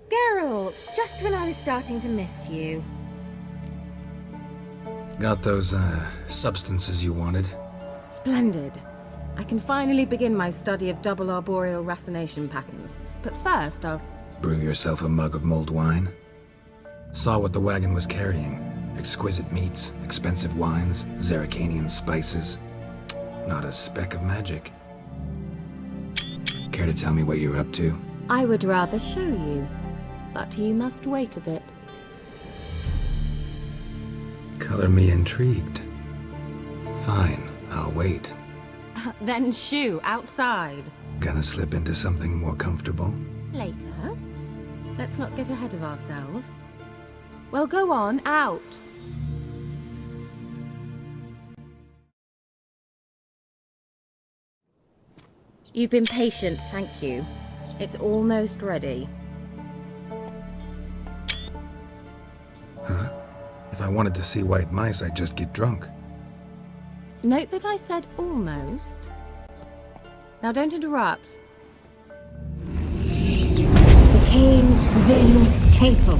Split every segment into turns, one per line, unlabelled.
Geralt, just when I was starting to miss you.
Got those, substances you wanted?
Splendid. I can finally begin my study of double arboreal racination patterns. But first, I'll...
Brew yourself a mug of mulled wine? Saw what the wagon was carrying. Exquisite meats, expensive wines, Zerrikanian spices. Not a speck of magic. Care to tell me what you're up to?
I would rather show you, but you must wait a bit.
Color me intrigued. Fine, I'll wait.
Then shoo, outside.
Gonna slip into something more comfortable?
Later. Let's not get ahead of ourselves. Well, go on, out. You've been patient, thank you. It's almost ready.
Huh? If I wanted to see white mice, I'd just get drunk.
Note that I said almost. Now don't interrupt.
Cain, Vin, Cathel.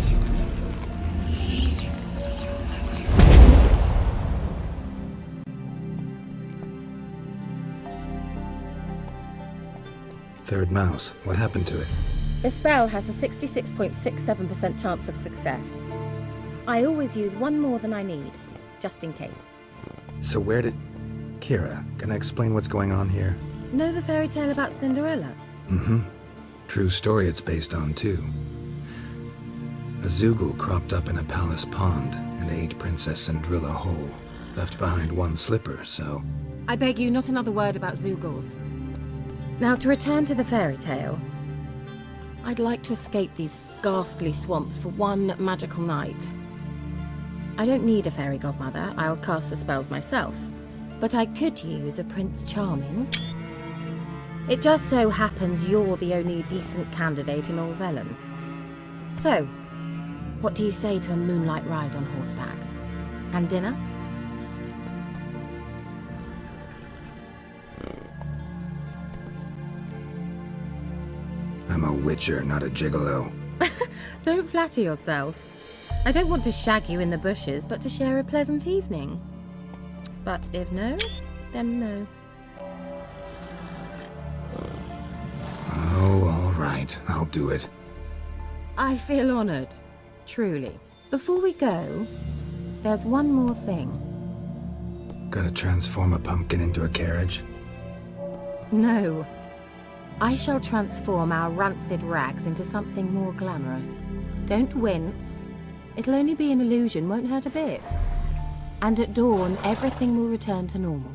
Third mouse. What happened to it?
The spell has a 66.67% chance of success. I always use one more than I need, just in case.
So where did... Kira, can I explain what's going on here?
Know the fairy tale about Cinderella?
Mm-hmm. True story it's based on, too. A Zoogle cropped up in a palace pond and ate Princess Cinderella whole. Left behind one slipper, so...
I beg you, not another word about Zoogles. Now, to return to the fairy tale. I'd like to escape these ghastly swamps for one magical night. I don't need a fairy godmother, I'll cast the spells myself. But I could use a Prince Charming. It just so happens you're the only decent candidate in all Velen. So, what do you say to a moonlight ride on horseback? And dinner?
I'm a witcher, not a gigolo.
Don't flatter yourself. I don't want to shag you in the bushes, but to share a pleasant evening. But if no, then no.
Oh, all right. I'll do it.
I feel honored. Truly. Before we go, there's one more thing.
Gotta transform a pumpkin into a carriage?
No. I shall transform our rancid rags into something more glamorous. Don't wince. It'll only be an illusion, won't hurt a bit. And at dawn, everything will return to normal.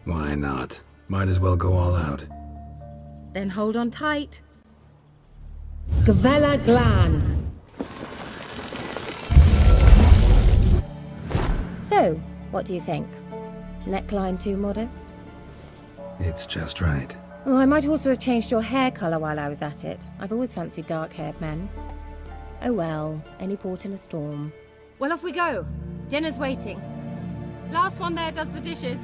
Why not? Might as well go all out.
Then hold on tight.
Gavella Glan.
So, what do you think? Neckline too modest?
It's just right.
Oh, I might also have changed your hair colour while I was at it. I've always fancied dark-haired men. Oh well, any port in a storm. Well, off we go. Dinner's waiting. Last one there does the dishes.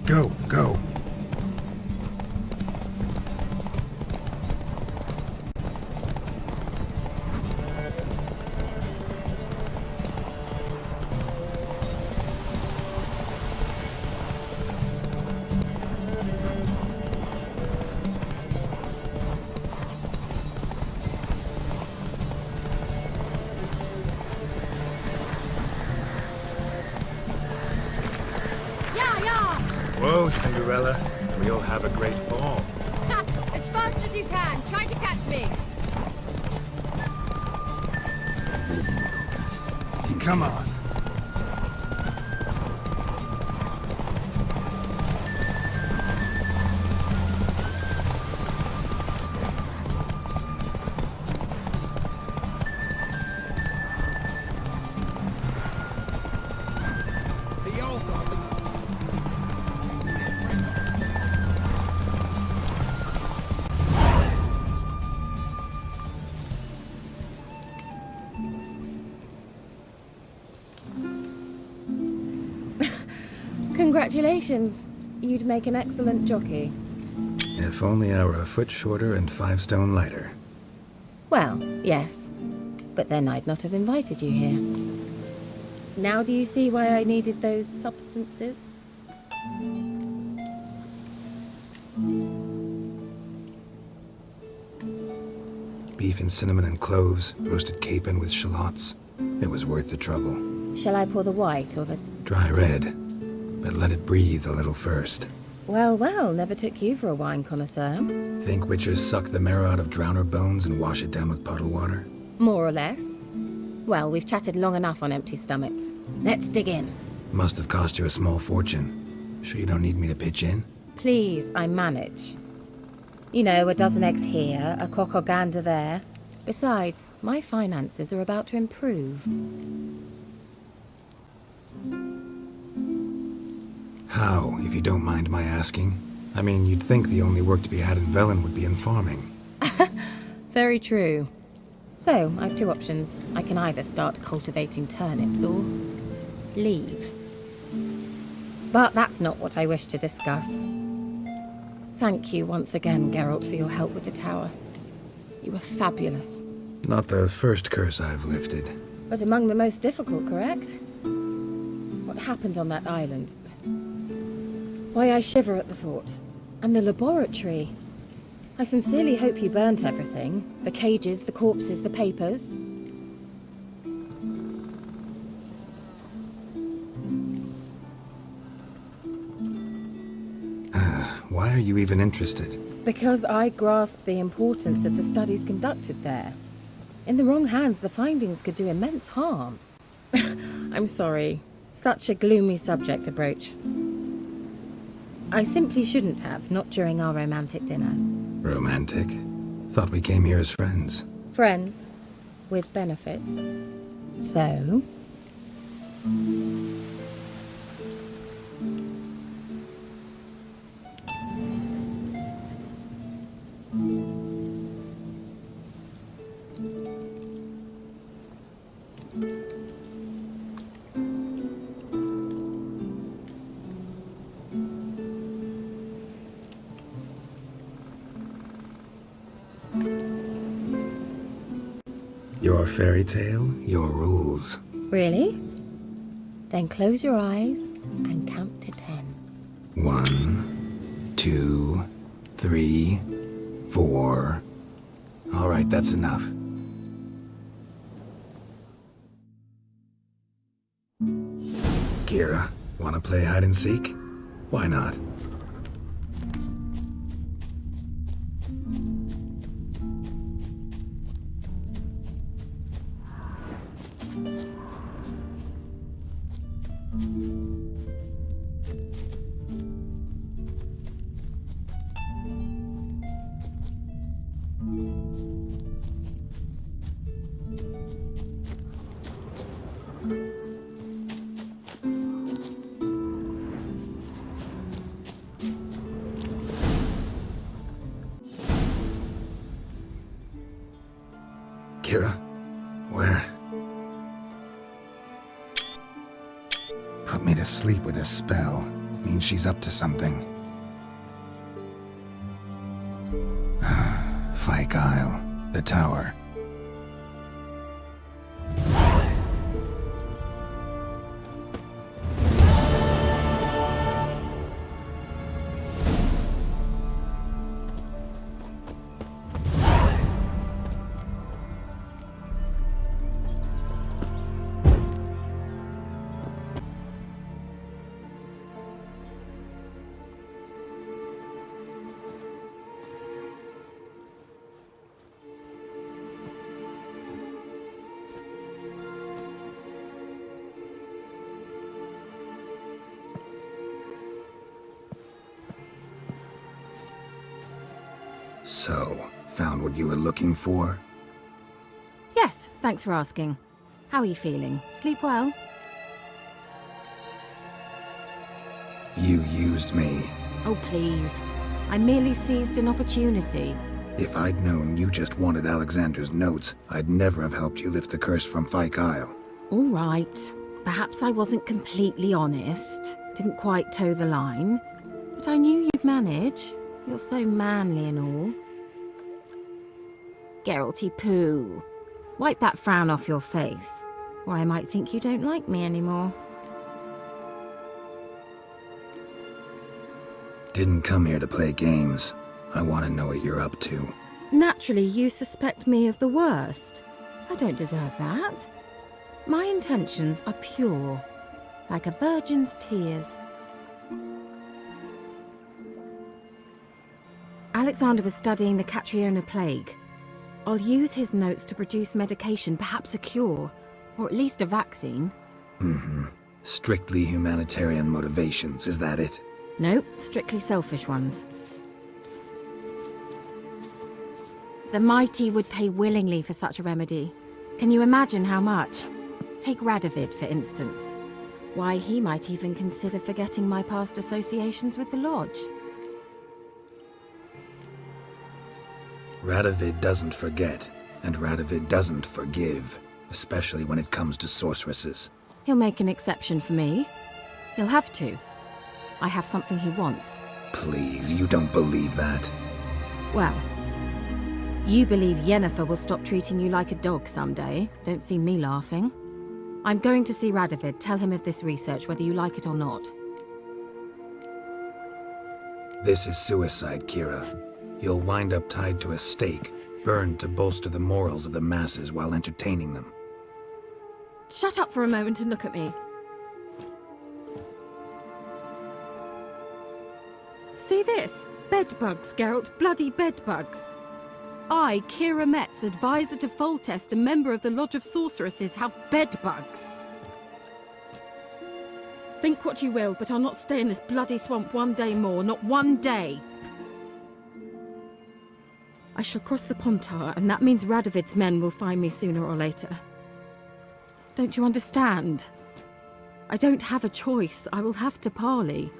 Go, go. Whoa, Cinderella. We'll have a great fall.
As fast as you can. Try to catch me.
Come on.
Congratulations. You'd make an excellent jockey.
If only I were a foot shorter and 5 stone lighter.
Well, yes. But then I'd not have invited you here. Now do you see why I needed those substances?
Beef and cinnamon and cloves, roasted capon with shallots. It was worth the trouble.
Shall I pour the white or the...
Dry red, but let it breathe a little first.
Well, well, never took you for a wine connoisseur.
Think witchers suck the marrow out of drowner bones and wash it down with puddle water?
More or less. Well, we've chatted long enough on empty stomachs. Let's dig in.
Must have cost you a small fortune. Sure you don't need me to pitch in?
Please, I manage. You know, a dozen eggs here, a cock or gander there. Besides, my finances are about to improve.
How, if you don't mind my asking? I mean, you'd think the only work to be had in Velen would be in farming.
Very true. So, I have 2 options. I can either start cultivating turnips or... leave. But that's not what I wish to discuss. Thank you once again, Geralt, for your help with the tower. You were fabulous.
Not the first curse I've lifted.
But among the most difficult, correct? What happened on that island? Why, I shiver at the thought. And the laboratory. I sincerely hope you burnt everything. The cages, the corpses, the papers.
Why are you even interested?
Because I grasp the importance of the studies conducted there. In the wrong hands, the findings could do immense harm. I'm sorry. Such a gloomy subject to broach. I simply shouldn't have, not during our romantic dinner.
Romantic? Thought we came here as friends.
Friends. With benefits. So...
Your fairy tale, your rules.
Really? Then close your eyes and count to 10.
1, 2, 3, 4. All right, that's enough. Kira, wanna play hide and seek? Why not? Kira? Where? Put me to sleep with a spell. Means she's up to something. Fyke Isle. The tower. So, found what you were looking for?
Yes, thanks for asking. How are you feeling? Sleep well?
You used me.
Oh, please. I merely seized an opportunity.
If I'd known you just wanted Alexander's notes, I'd never have helped you lift the curse from Fyke Isle.
All right. Perhaps I wasn't completely honest. Didn't quite toe the line, but I knew you'd manage. You're so manly and all. Geralty poo. Wipe that frown off your face, or I might think you don't like me anymore.
Didn't come here to play games. I want to know what you're up to.
Naturally, you suspect me of the worst. I don't deserve that. My intentions are pure, like a virgin's tears. Alexander was studying the Catriona plague. I'll use his notes to produce medication, perhaps a cure, or at least a vaccine.
Strictly humanitarian motivations, is that it?
No, strictly selfish ones. The mighty would pay willingly for such a remedy. Can you imagine how much? Take Radovid, for instance. Why, he might even consider forgetting my past associations with the Lodge.
Radovid doesn't forget, and Radovid doesn't forgive, especially when it comes to sorceresses.
He'll make an exception for me. He'll have to. I have something he wants.
Please, you don't believe that.
Well, you believe Yennefer will stop treating you like a dog someday. Don't see me laughing. I'm going to see Radovid, tell him of this research, whether you like it or not.
This is suicide, Kira. You'll wind up tied to a stake, burned to bolster the morals of the masses while entertaining them.
Shut up for a moment and look at me. See this? Bedbugs, Geralt. Bloody bedbugs. I, Kira Metz, advisor to Foltest, a member of the Lodge of Sorceresses, have bedbugs. Think what you will, but I'll not stay in this bloody swamp one day more. Not one day. I shall cross the Pontar, and that means Radovid's men will find me sooner or later. Don't you understand? I don't have a choice. I will have to parley.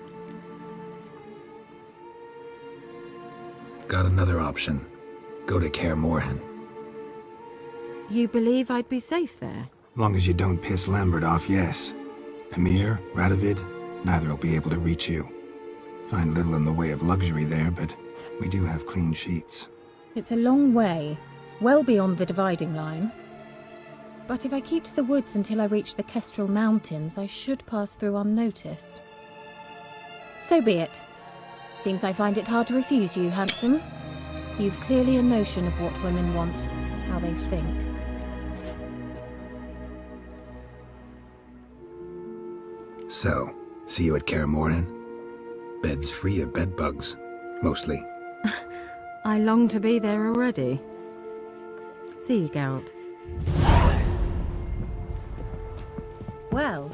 Got another option. Go to Kaer Morhen.
You believe I'd be safe there?
Long as you don't piss Lambert off, yes. Emir, Radovid, neither will be able to reach you. Find little in the way of luxury there, but we do have clean sheets.
It's a long way, well beyond the dividing line. But if I keep to the woods until I reach the Kestrel Mountains, I should pass through unnoticed. So be it. Seems I find it hard to refuse you, handsome. You've clearly a notion of what women want, how they think.
So, see you at Kaer Morhen? Beds free of bedbugs, mostly.
I long to be there already. See you, Geralt. Well,